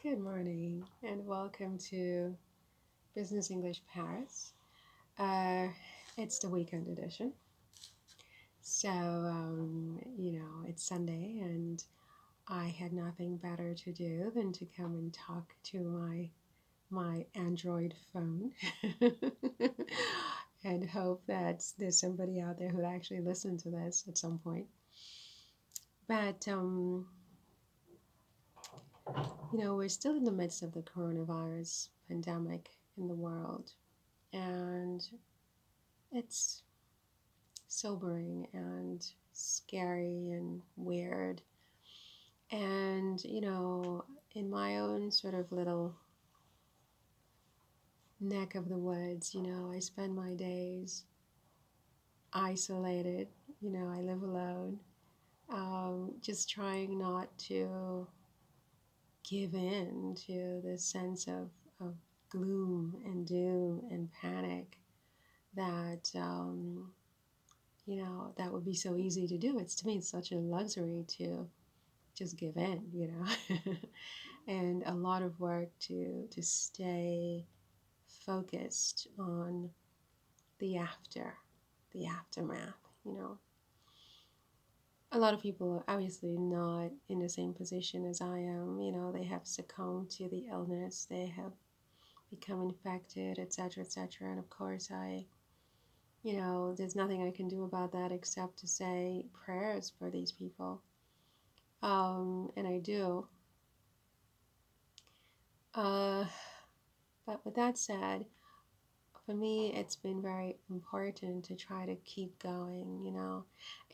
Good morning and welcome to Business English Paris. Uh, it's the weekend edition. So, it's Sunday and I had nothing better to do than to come and talk to my Android phone and hope that there's somebody out there who'd actually listen to this at some point. But we're still in the midst of the coronavirus pandemic in the world. And it's sobering and scary and weird. And in my own sort of little neck of the woods, I spend my days isolated. I live alone, just trying not to give in to this sense of gloom and doom and panic that would be so easy to do. To me, it's such a luxury to just give in. And a lot of work to stay focused on the aftermath. A lot of people are obviously not in the same position as I am. They have succumbed to the illness, they have become infected, etc., etc. And of course, there's nothing I can do about that except to say prayers for these people. And I do. Uh, but with that said, for me, it's been very important to try to keep going.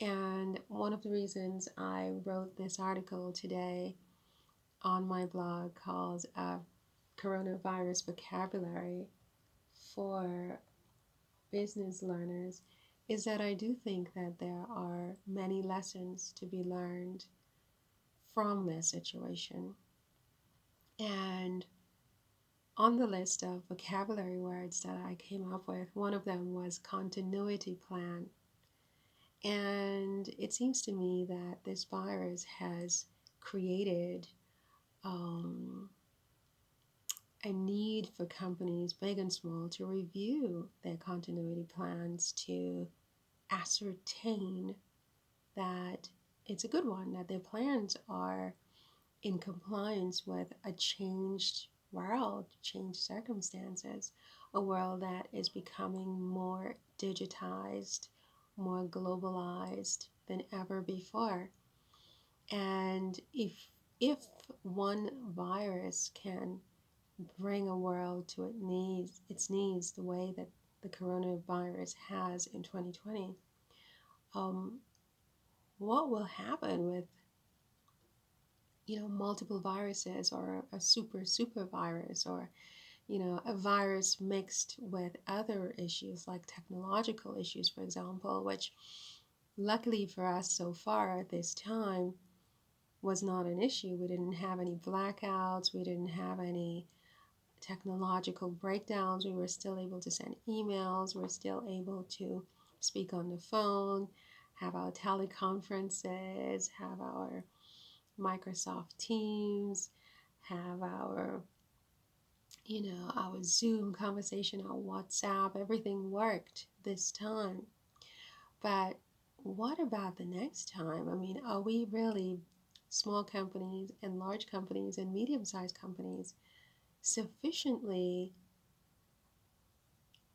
And one of the reasons I wrote this article today on my blog called Coronavirus Vocabulary for Business Learners is that I do think that there are many lessons to be learned from this situation. And on the list of vocabulary words that I came up with, one of them was continuity plan. And it seems to me that this virus has created a need for companies, big and small, to review their continuity plans to ascertain that it's a good one, that their plans are in compliance with a changed world, changed circumstances, a world that is becoming more digitized, more globalized than ever before. And if one virus can bring a world to its knees the way that the coronavirus has in 2020, um, what will happen with multiple viruses or a super virus or a virus mixed with other issues like technological issues, for example, which luckily for us so far at this time was not an issue. We didn't have any blackouts, we didn't have any technological breakdowns. We were still able to send emails, we're still able to speak on the phone, have our teleconferences, have our Microsoft Teams, have our Zoom conversation, our WhatsApp, everything worked this time. But what about the next time? I mean, are we really, small companies and large companies and medium-sized companies, sufficiently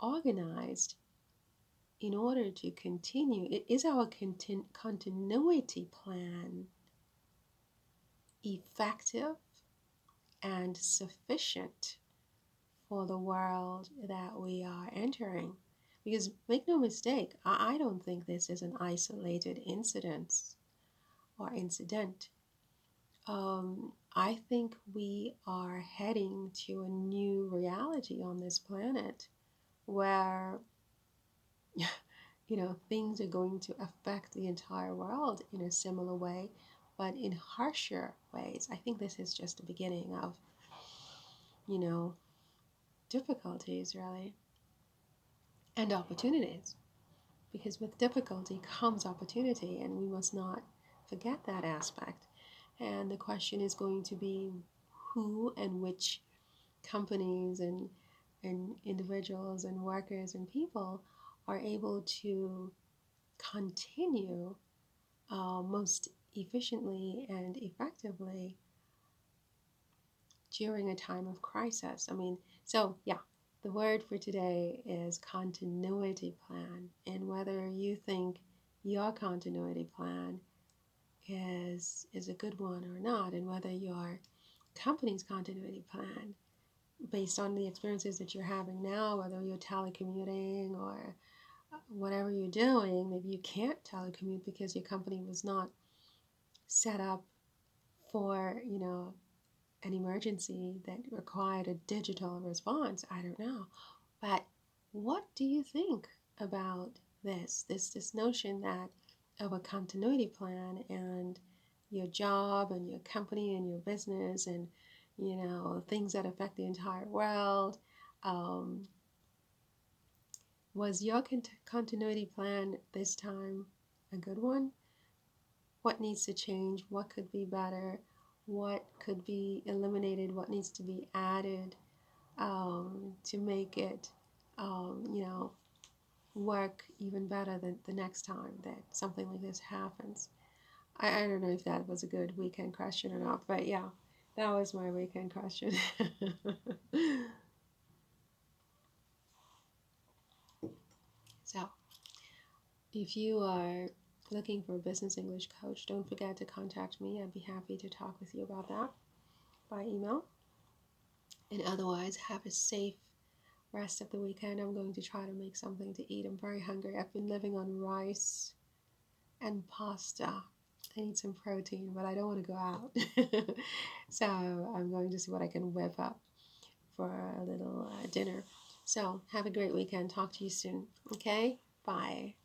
organized in order to continue? Is our continuity plan effective and sufficient for the world that we are entering? Because make no mistake, I don't think this is an isolated incident or incident. I think we are heading to a new reality on this planet where things are going to affect the entire world in a similar way, but in harsher ways. I think this is just the beginning of, you know, difficulties, really, and opportunities. Because with difficulty comes opportunity, and we must not forget that aspect. And the question is going to be, who and which companies and individuals and workers and people are able to continue most efficiently and effectively during a time of crisis. I mean, so yeah, the word for today is continuity plan. And whether you think your continuity plan is a good one or not, and whether your company's continuity plan, based on the experiences that you're having now, whether you're telecommuting or whatever you're doing, maybe you can't telecommute because your company was not set up for, an emergency that required a digital response. I don't know. But what do you think about this notion that of a continuity plan and your job and your company and your business and things that affect the entire world? Um, was your continuity plan this time a good one? What needs to change? What could be better? What could be eliminated? What needs to be added to make it, work even better the next time that something like this happens? I don't know if that was a good weekend question or not, but yeah, that was my weekend question. So, if you are looking for a business English coach, don't forget to contact me. I'd be happy to talk with you about that by email. And otherwise, have a safe rest of the weekend. I'm going to try to make something to eat. I'm very hungry. I've been living on rice and pasta. I need some protein, but I don't want to go out. So I'm going to see what I can whip up for a little dinner. So have a great weekend. Talk to you soon. Okay? Bye.